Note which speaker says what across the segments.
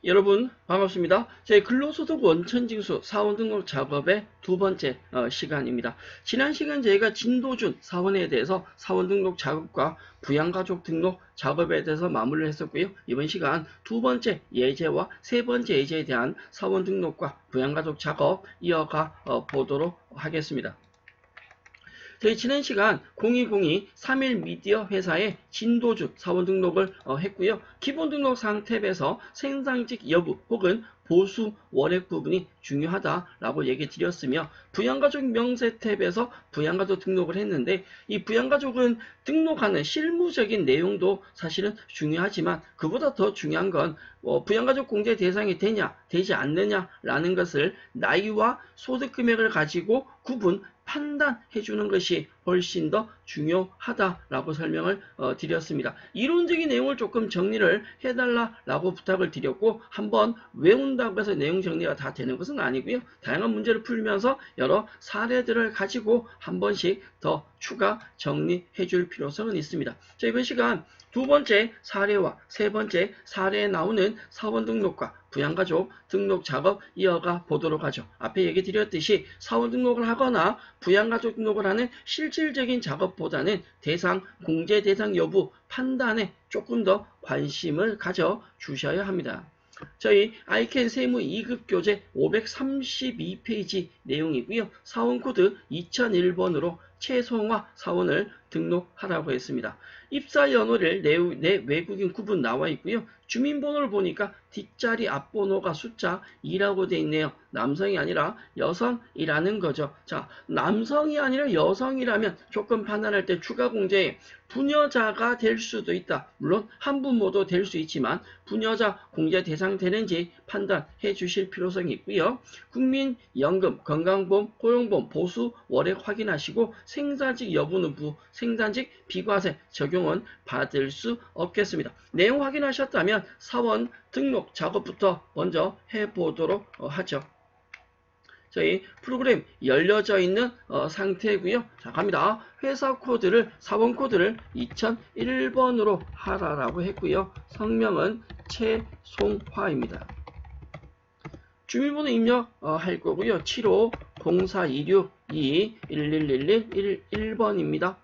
Speaker 1: 여러분 반갑습니다. 제 근로소득 원천징수 사원 등록 작업의 두 번째 시간입니다. 지난 시간 저희가 진도준 사원에 대해서 사원 등록 작업과 부양가족 등록 작업에 대해서 마무리를 했었고요. 이번 시간 두 번째 예제와 세 번째 예제에 대한 사원 등록과 부양가족 작업 이어가 보도록 하겠습니다. 저희 지난 시간 0202 3일미디어 회사의 진도준 사원 등록을 했고요. 기본 등록 사항 탭에서 생산직 여부 혹은 보수 월액 부분이 중요하다라고 얘기 드렸으며 부양가족 명세 탭에서 부양가족 등록을 했는데 이 부양가족은 등록하는 실무적인 내용도 사실은 중요하지만 그보다 더 중요한 건 부양가족 공제 대상이 되냐 되지 않느냐라는 것을 나이와 소득 금액을 가지고 구분 판단해 주는 것이 훨씬 더 중요하다라고 설명을 드렸습니다. 이론적인 내용을 조금 정리를 해달라고 부탁을 드렸고 한번 외운다고 해서 내용 정리가 다 되는 것은 아니고요. 다양한 문제를 풀면서 여러 사례들을 가지고 한 번씩 더 추가 정리해 줄 필요성은 있습니다. 자, 이번 시간 두 번째 사례와 세 번째 사례에 나오는 사원 등록과 부양가족 등록 작업 이어가 보도록 하죠. 앞에 얘기 드렸듯이 사원 등록을 하거나 부양가족 등록을 하는 실질적인 작업보다는 대상, 공제 대상 여부 판단에 조금 더 관심을 가져 주셔야 합니다. 저희 아이캔 세무 2급 교재 532페이지 내용이고요. 사원코드 2001번으로 최송화 사원을 등록하라고 했습니다. 입사 연월일 내 외국인 구분 나와 있고요. 주민번호를 보니까 뒷자리 앞번호가 숫자 2라고 되어 있네요. 남성이 아니라 여성이라는 거죠. 자, 남성이 아니라 여성이라면 조건 판단할 때 추가 공제에 부녀자가 될 수도 있다. 물론 한부모도 될 수 있지만 부녀자 공제 대상 되는지 판단해 주실 필요성이 있고요. 국민연금, 건강보험, 고용보험, 보수 월액 확인하시고 생산직 여부는 생산직 비과세 적용은 받을 수 없겠습니다. 내용 확인하셨다면 사원 등록 작업부터 먼저 해보도록 하죠. 저희 프로그램 열려져 있는 상태고요. 자, 갑니다. 회사 코드를 사원 코드를 2001번으로 하라라고 했고요. 성명은 최송화입니다. 주민번호 입력할 거고요. 750426211111번입니다.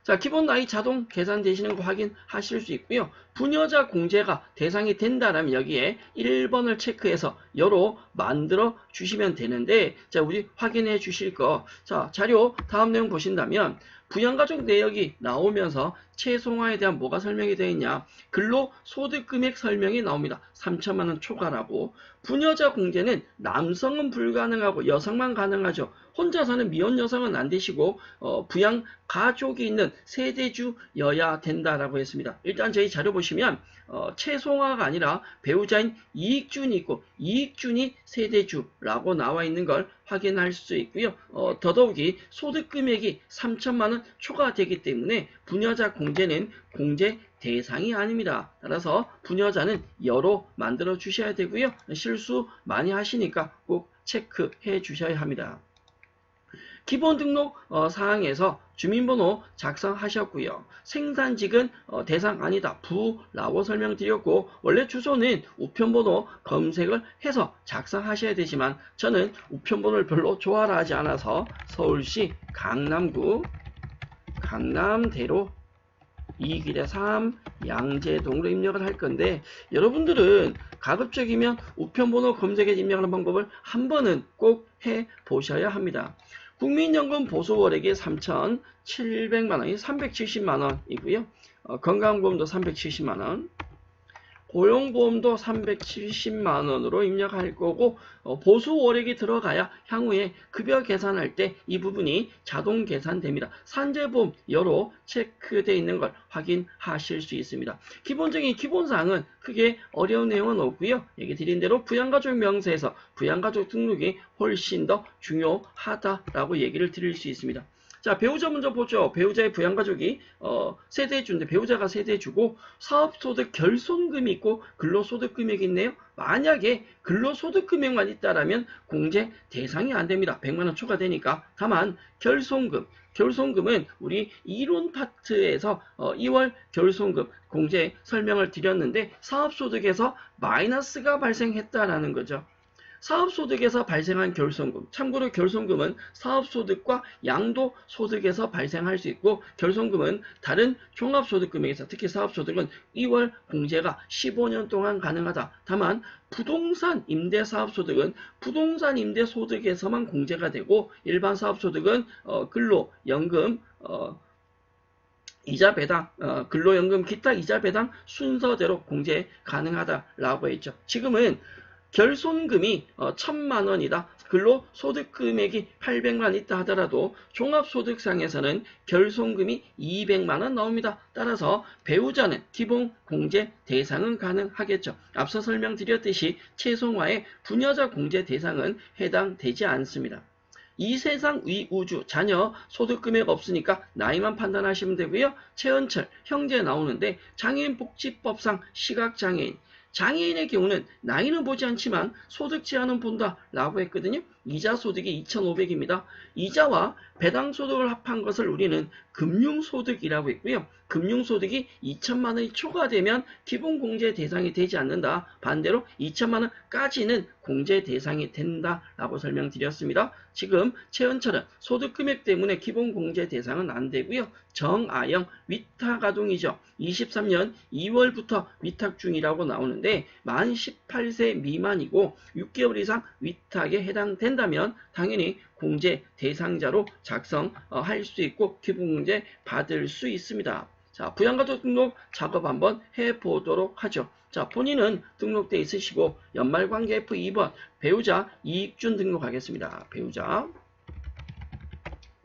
Speaker 1: 자, 기본 나이 자동 계산되시는 거 확인하실 수 있고요. 부녀자 공제가 대상이 된다라면 여기에 1번을 체크해서 여로 만들어 주시면 되는데, 자, 우리 확인해 주실 거. 자, 자료 다음 내용 보신다면 부양가족 내역이 나오면서 최송화에 대한 뭐가 설명이 되어 있냐. 근로소득금액 설명이 나옵니다. 3천만 원 초과라고. 부녀자 공제는 남성은 불가능하고 여성만 가능하죠. 혼자 사는 미혼 여성은 안 되시고 부양 가족이 있는 세대주여야 된다라고 했습니다. 일단 저희 자료 보시면 최송화가 아니라 배우자인 이익준이 있고 이익준이 세대주라고 나와 있는 걸 확인할 수 있고요. 더더욱이 소득금액이 3천만 원 초과되기 때문에 부녀자 공제는 공제 대상이 아닙니다. 따라서 부녀자는 여로 만들어 주셔야 되고요. 실수 많이 하시니까 꼭 체크해 주셔야 합니다. 기본 등록 사항에서 주민번호 작성하셨고요. 생산직은 대상 아니다. 부라고 설명드렸고 원래 주소는 우편번호 검색을 해서 작성하셔야 되지만 저는 우편번호를 별로 좋아하지 않아서 서울시 강남구 강남대로 2-3 양재동으로 입력을 할 건데 여러분들은 가급적이면 우편번호 검색에 입력하는 방법을 한 번은 꼭 해 보셔야 합니다. 국민연금 보수월액이 3,700만원이 370만원이고요. 건강보험도 370만원, 고용보험도 370만원으로 입력할 거고 보수월액이 들어가야 향후에 급여 계산할 때 이 부분이 자동 계산됩니다. 산재보험 여로 체크되어 있는 걸 확인하실 수 있습니다. 기본적인 기본사항은 크게 어려운 내용은 없고요. 얘기 드린 대로 부양가족 명세에서 부양가족 등록이 훨씬 더 중요하다라고 얘기를 드릴 수 있습니다. 자, 배우자 먼저 보죠. 배우자의 부양가족이 세대주인데 배우자가 세대주고 사업소득 결손금이 있고 근로소득금액이 있네요. 만약에 근로소득금액만 있다라면 공제 대상이 안 됩니다. 100만 원 초과되니까. 다만 결손금, 결손금은 우리 이론 파트에서 2월 결손금 공제 설명을 드렸는데 사업소득에서 마이너스가 발생했다라는 거죠. 사업소득에서 발생한 결손금, 참고로 결손금은 사업소득과 양도소득에서 발생할 수 있고 결손금은 다른 종합소득금액에서 특히 사업소득은 2월 공제가 15년 동안 가능하다. 다만 부동산 임대사업소득은 부동산 임대소득에서만 공제가 되고 일반 사업소득은 근로, 연금, 이자 배당, 근로연금 기타 이자 배당 순서대로 공제 가능하다라고 했죠. 지금은 결손금이 1,000만 원이다. 근로소득 금액이 800만 있다 하더라도 종합소득상에서는 결손금이 200만 원 나옵니다. 따라서 배우자는 기본 공제 대상은 가능하겠죠. 앞서 설명드렸듯이 최송화의 부녀자 공제 대상은 해당되지 않습니다. 이 세상 위 우주 자녀 소득 금액 없으니까 나이만 판단하시면 되고요. 최은철 형제 나오는데 장애인복지법상 시각장애인 장애인의 경우는 나이는 보지 않지만 소득 제한은 본다라고 했거든요. 이자 소득이 2,500입니다. 이자와 배당 소득을 합한 것을 우리는 금융소득이라고 했고요. 금융소득이 2천만 원이 초과되면 기본 공제 대상이 되지 않는다. 반대로 2천만 원까지는 공제 대상이 된다라고 설명드렸습니다. 지금 최은철은 소득 금액 때문에 기본 공제 대상은 안 되고요. 정아영 위탁 아동이죠. 23년 2월부터 위탁 중이라고 나오는데 만 18세 미만이고 6개월 이상 위탁에 해당된다면 당연히 공제 대상자로 작성할 수 있고 기본공제 받을 수 있습니다. 자, 부양가족 등록 작업 한번 해보도록 하죠. 자, 본인은 등록돼 있으시고 연말관계 F2번 배우자 이익준 등록하겠습니다. 배우자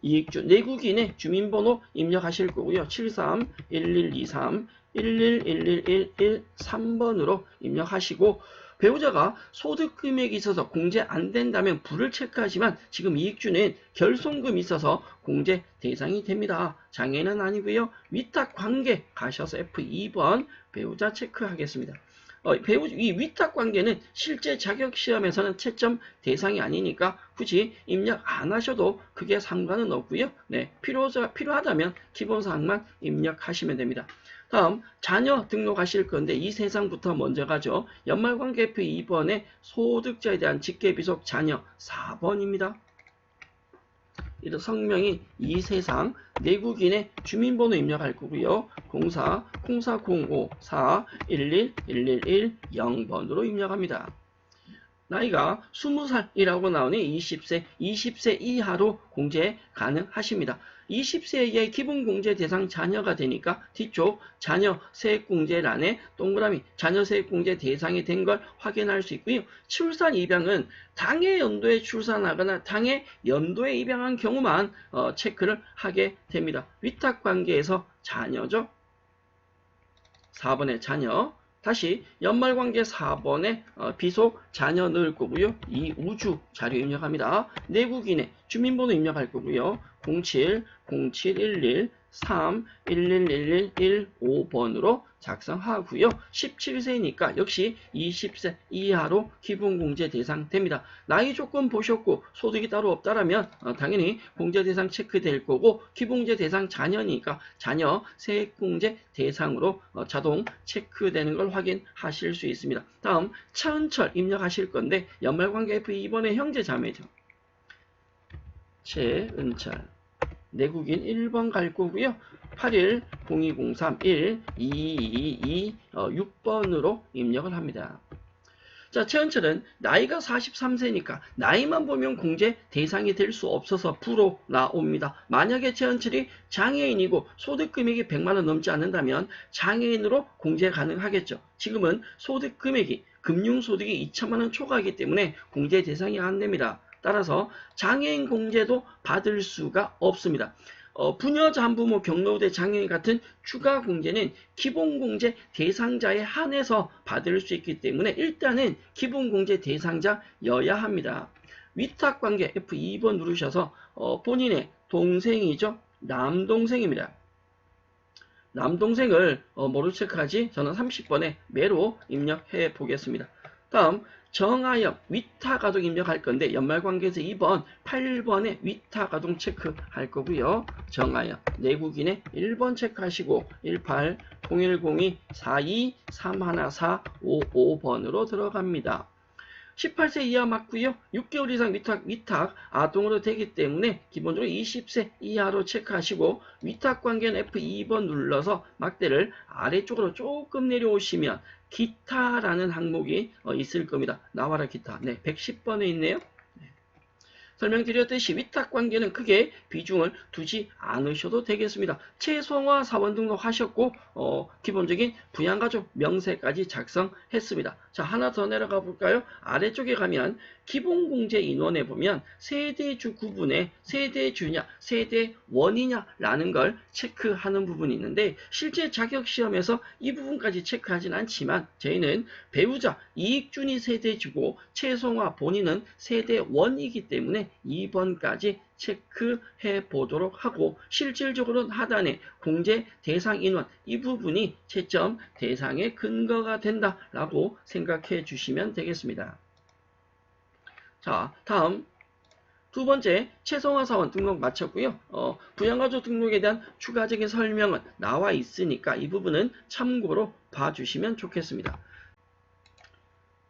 Speaker 1: 이익준 내국인의 주민번호 입력하실 거고요. 731123111113번으로 입력하시고 배우자가 소득 금액이 있어서 공제 안 된다면 불을 체크하지만 지금 이익준은 결손금이 있어서 공제 대상이 됩니다. 장애는 아니고요. 위탁 관계 가셔서 F2번 배우자 체크하겠습니다. 이 위탁 관계는 실제 자격 시험에서는 채점 대상이 아니니까 굳이 입력 안 하셔도 그게 상관은 없고요. 네, 필요하다면 기본사항만 입력하시면 됩니다. 다음 자녀 등록하실 건데 이 세상부터 먼저 가죠. 연말관계 F2번에 소득자에 대한 직계비속 자녀 4번입니다. 이런 성명이 이 세상 내국인의 주민번호 입력할 거고요. 04-0405-411-1110번으로 입력합니다. 나이가 20살이라고 나오니 20세 이하로 공제 가능하십니다. 20세 이하의 기본공제 대상 자녀가 되니까 뒤쪽 자녀 세액공제란에 동그라미 자녀 세액공제 대상이 된 걸 확인할 수 있고요. 출산 입양은 당해 연도에 출산하거나 당해 연도에 입양한 경우만 체크를 하게 됩니다. 위탁관계에서 자녀죠. 4번의 자녀. 다시 연말관계 4번에 비속 자녀 넣을 거고요. 이 우주 자료 입력합니다. 내국인의 주민번호 입력할 거고요. 07-0711-3111115번으로 작성하고요. 17세니까 역시 20세 이하로 기본공제 대상 됩니다. 나이 조건 보셨고 소득이 따로 없다라면 당연히 공제 대상 체크될 거고 기본공제 대상 자녀니까 자녀 세액공제 대상으로 자동 체크되는 걸 확인하실 수 있습니다. 다음 차은철 입력하실 건데 연말관계 F2번의 형제 자매죠. 최은철 내국인 1번 갈 거고요. 81-0203-1-222-6번으로 입력을 합니다. 자, 최은철은 나이가 43세니까 나이만 보면 공제 대상이 될 수 없어서 불로 나옵니다. 만약에 최은철이 장애인이고 소득 금액이 100만 원 넘지 않는다면 장애인으로 공제 가능하겠죠. 지금은 소득 금액이 금융소득이 2천만 원 초과하기 때문에 공제 대상이 안 됩니다. 따라서 장애인 공제도 받을 수가 없습니다. 부녀, 잔부모, 경로우대 장애인 같은 추가 공제는 기본 공제 대상자에 한해서 받을 수 있기 때문에 일단은 기본 공제 대상자여야 합니다. 위탁관계 F2번 누르셔서 본인의 동생이죠. 남동생입니다. 남동생을 뭐로 체크하지? 저는 30번에 매로 입력해 보겠습니다. 다음 정하여 위타가동 입력할 건데 연말관계에서 2번, 8번에 위타가동 체크할 거고요. 정하여 내국인의 1번 체크하시고 18 0102 42 314 55번으로 들어갑니다. 18세 이하 맞고요. 6개월 이상 위탁 아동으로 되기 때문에 기본적으로 20세 이하로 체크하시고 위탁 관계는 F2번 눌러서 막대를 아래쪽으로 조금 내려오시면 기타라는 항목이 있을 겁니다. 나와라 기타. 네, 110번에 있네요. 설명드렸듯이 위탁관계는 크게 비중을 두지 않으셔도 되겠습니다. 최소화 사원 등록하셨고 기본적인 부양가족 명세까지 작성했습니다. 자, 하나 더 내려가 볼까요? 아래쪽에 가면 기본공제 인원에 보면 세대주 구분에 세대주냐 세대원이냐 라는 걸 체크하는 부분이 있는데 실제 자격시험에서 이 부분까지 체크하진 않지만 저희는 배우자 이익준이 세대주고 최송화 본인은 세대원이기 때문에 2번까지 체크해 보도록 하고 실질적으로는 하단에 공제 대상 인원 이 부분이 채점 대상의 근거가 된다라고 생각해 주시면 되겠습니다. 자, 다음 두 번째 최성화 사원 등록 마쳤고요. 부양가족 등록에 대한 추가적인 설명은 나와 있으니까 이 부분은 참고로 봐주시면 좋겠습니다.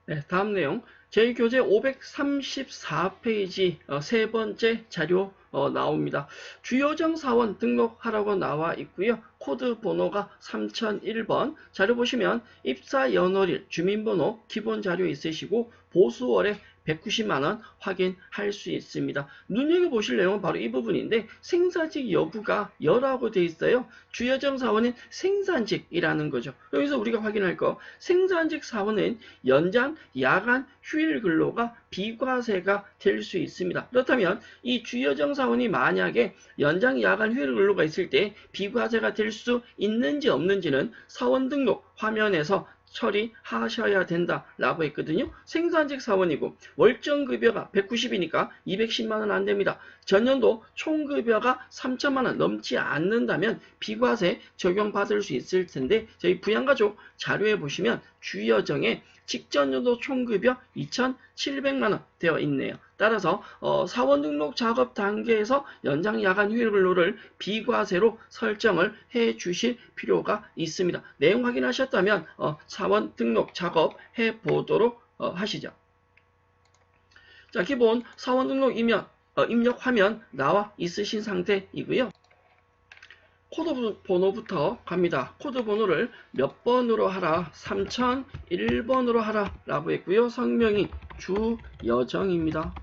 Speaker 1: 네, 다음 내용 제 교재 534페이지 세 번째 자료 나옵니다. 주요정 사원 등록하라고 나와 있고요. 코드 번호가 3001번 자료 보시면 입사 연월일 주민번호 기본 자료 있으시고 보수월에 190만원 확인할 수 있습니다. 눈여겨보실 내용은 바로 이 부분인데 생산직 여부가 여라고 되어 있어요. 주요정 사원은 생산직이라는 거죠. 여기서 우리가 확인할 거 생산직 사원은 연장, 야간, 휴일 근로가 비과세가 될 수 있습니다. 그렇다면 이 주요정 사원이 만약에 연장, 야간, 휴일 근로가 있을 때 비과세가 될 수 있는지 없는지는 사원 등록 화면에서 처리하셔야 된다라고 했거든요. 생산직 사원이고 월정급여가 190이니까 210만원 안됩니다. 전년도 총급여가 3천만원 넘지 않는다면 비과세 적용받을 수 있을 텐데 저희 부양가족 자료에 보시면 주여정에 직전년도 총급여 2,700만원 되어 있네요. 따라서 사원 등록 작업 단계에서 연장 야간 휴일 근로를 비과세로 설정을 해 주실 필요가 있습니다. 내용 확인하셨다면 사원 등록 작업 해 보도록 하시죠. 자, 기본 사원 등록 입력 화면 나와 있으신 상태이고요. 코드 번호부터 갑니다. 코드 번호를 몇 번으로 하라? 3001번으로 하라 라고 했고요. 성명이 주여정입니다.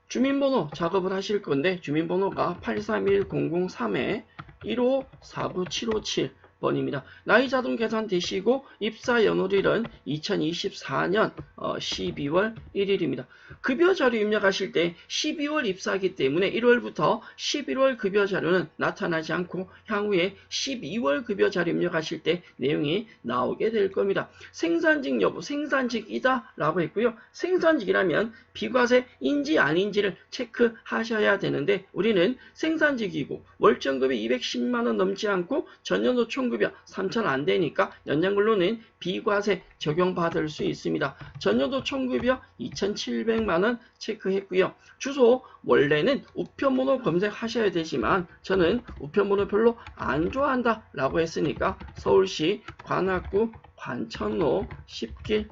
Speaker 1: 주민번호 작업을 하실 건데 주민번호가 831003에 1549757번입니다. 나이 자동 계산 되시고 입사 연월일은 2024년 12월 1일입니다. 급여 자료 입력하실 때 12월 입사하기 때문에 1월부터 11월 급여 자료는 나타나지 않고 향후에 12월 급여 자료 입력하실 때 내용이 나오게 될 겁니다. 생산직 여부 생산직이다 라고 했고요. 생산직이라면 비과세인지 아닌지를 체크하셔야 되는데 우리는 생산직이고 월정급이 210만원 넘지 않고 전년도 총급여 3천 안 되니까 연장근로는 비과세 적용받을 수 있습니다. 전년도 총급여 2,700만원 체크했고요. 주소 원래는 우편번호 검색하셔야 되지만 저는 우편번호 별로 안 좋아한다 라고 했으니까 서울시 관악구 관천로 10길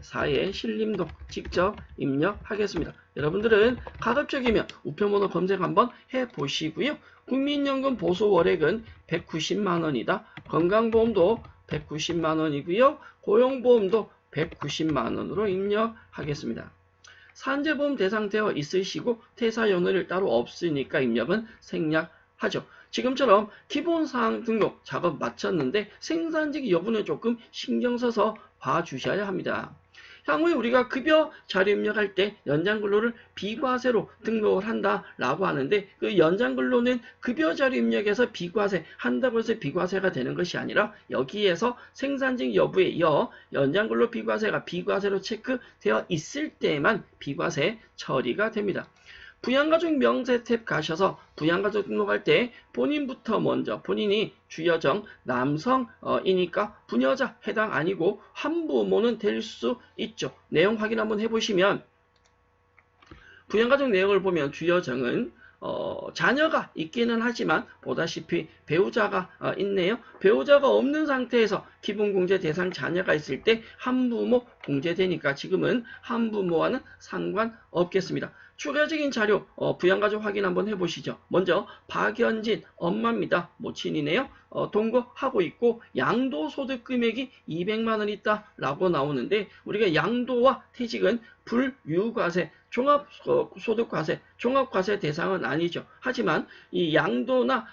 Speaker 1: 4의 신림동 직접 입력하겠습니다. 여러분들은 가급적이면 우편번호 검색 한번 해보시고요. 국민연금 보수월액은 190만원이다. 건강보험도 190만원이고요. 고용보험도 190만원으로 입력하겠습니다. 산재보험 대상되어 있으시고 퇴사연월일 따로 없으니까 입력은 생략하죠. 지금처럼 기본사항 등록 작업 마쳤는데 생산직 여부는 조금 신경 써서 봐주셔야 합니다. 향후에 우리가 급여 자료 입력할 때 연장근로를 비과세로 등록을 한다라고 하는데 그 연장근로는 급여 자료 입력에서 비과세 한다고 해서 비과세가 되는 것이 아니라 여기에서 생산직 여부에 연장근로 비과세가 비과세로 체크되어 있을 때만 비과세 처리가 됩니다. 부양가족 명세 탭 가셔서 부양가족 등록할 때 본인부터 먼저 본인이 주여정 남성이니까 부녀자 해당 아니고 한부모는 될 수 있죠. 내용 확인 한번 해보시면 부양가족 내용을 보면 주여정은 자녀가 있기는 하지만 보다시피 배우자가 있네요. 배우자가 없는 상태에서 기본공제 대상 자녀가 있을 때 한부모 공제되니까 지금은 한부모와는 상관없겠습니다. 추가적인 자료 부양가족 확인 한번 해보시죠. 먼저 박연진 엄마입니다. 모친이네요. 동거하고 있고 양도소득 금액이 200만 원 있다라고 나오는데 우리가 양도와 퇴직은 불유과세 종합소득과세, 종합과세 대상은 아니죠. 하지만 이 양도나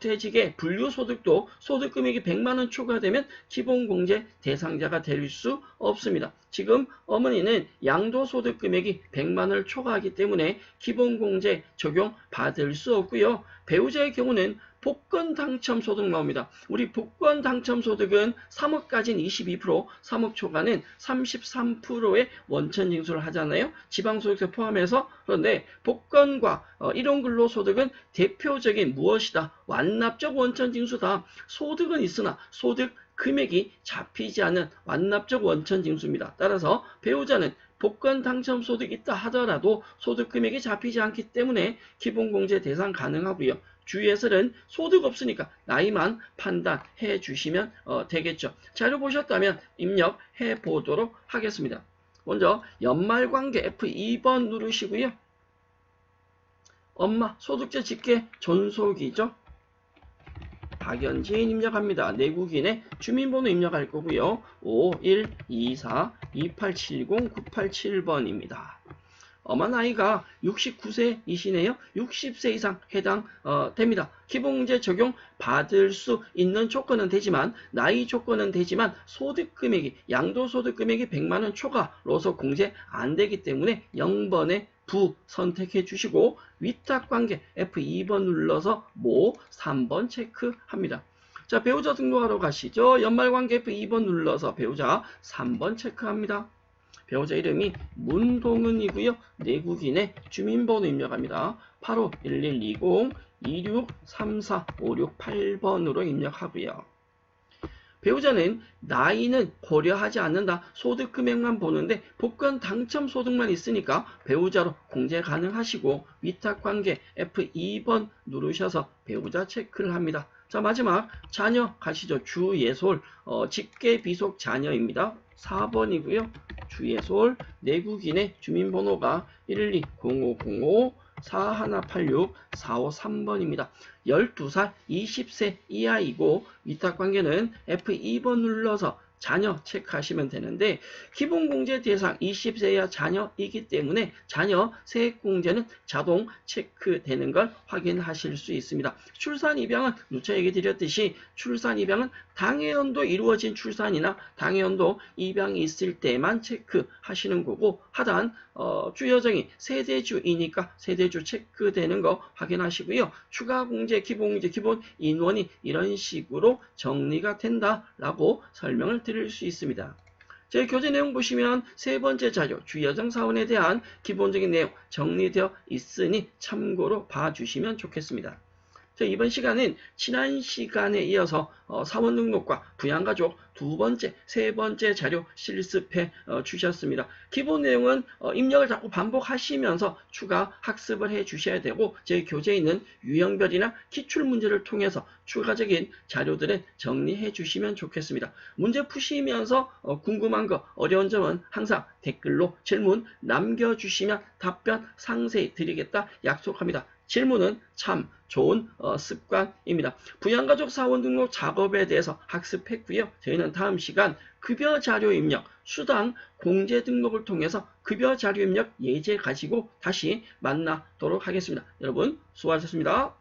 Speaker 1: 퇴직의 분류소득도 소득금액이 100만원 초과되면 기본공제 대상자가 될 수 없습니다. 지금 어머니는 양도소득금액이 100만원을 초과하기 때문에 기본공제 적용 받을 수 없고요. 배우자의 경우는 복권 당첨 소득 나옵니다. 우리 복권 당첨 소득은 3억까지는 22%, 3억 초과는 33%의 원천 징수를 하잖아요. 지방소득세 포함해서. 그런데 복권과 일용근로소득은 대표적인 무엇이다? 완납적 원천 징수다. 소득은 있으나 소득 금액이 잡히지 않는 완납적 원천 징수입니다. 따라서 배우자는 복권 당첨 소득이 있다 하더라도 소득 금액이 잡히지 않기 때문에 기본공제 대상 가능하고요. 주의해서는 소득 없으니까 나이만 판단해 주시면 되겠죠. 자료 보셨다면 입력해 보도록 하겠습니다. 먼저 연말관계 F2번 누르시고요. 엄마 소득세 집계 존속이죠. 박연진 입력합니다. 내국인의 주민번호 입력할 거고요. 5124-2870-987번입니다. 엄마 나이가 69세이시네요. 60세 이상 해당 됩니다. 기본공제 적용 받을 수 있는 조건은 되지만 나이 조건은 되지만 소득 금액이 양도소득 금액이 100만원 초과로서 공제 안 되기 때문에 0번에 부 선택해 주시고 위탁관계 F2번 눌러서 모 3번 체크합니다. 자, 배우자 등록하러 가시죠. 연말관계 F2번 눌러서 배우자 3번 체크합니다. 배우자 이름이 문동은이고요. 내국인의 주민번호 입력합니다. 851120-2634-568번으로 입력하고요. 배우자는 나이는 고려하지 않는다. 소득 금액만 보는데 복권 당첨 소득만 있으니까 배우자로 공제 가능하시고 위탁관계 F2번 누르셔서 배우자 체크를 합니다. 자, 마지막 자녀 가시죠. 주예솔 직계비속 자녀입니다. 4번이고요. 주예솔 내국인의 주민번호가 112-0505-4186-453번입니다. 12살 20세 이하이고 위탁관계는 F2번 눌러서 자녀 체크하시면 되는데 기본공제 대상 20세 이하 자녀이기 때문에 자녀 세액공제는 자동 체크되는 걸 확인하실 수 있습니다. 출산 입양은 누차 얘기 드렸듯이 출산 입양은 당해연도 이루어진 출산이나 당해연도 입양이 있을 때만 체크하시는 거고 하단 주여정이 세대주이니까 세대주 체크되는 거 확인하시고요. 추가공제, 기본공제, 기본 인원이 이런 식으로 정리가 된다라고 설명을 드릴 수 있습니다. 제 교재 내용 보시면 세 번째 자료 주여정 사원에 대한 기본적인 내용 정리되어 있으니 참고로 봐주시면 좋겠습니다. 이번 시간은 지난 시간에 이어서 사원 등록과 부양가족 두 번째, 세 번째 자료 실습해 주셨습니다. 기본 내용은 입력을 자꾸 반복하시면서 추가 학습을 해 주셔야 되고 제 교재에 있는 유형별이나 기출문제를 통해서 추가적인 자료들은 정리해 주시면 좋겠습니다. 문제 푸시면서 궁금한 거, 어려운 점은 항상 댓글로 질문 남겨주시면 답변 상세히 드리겠다 약속합니다. 질문은 참 좋은 습관입니다. 부양가족 사원 등록 작업에 대해서 학습했고요. 저희는 다음 시간 급여 자료 입력, 수당 공제 등록을 통해서 급여 자료 입력 예제 가지고 다시 만나도록 하겠습니다. 여러분 수고하셨습니다.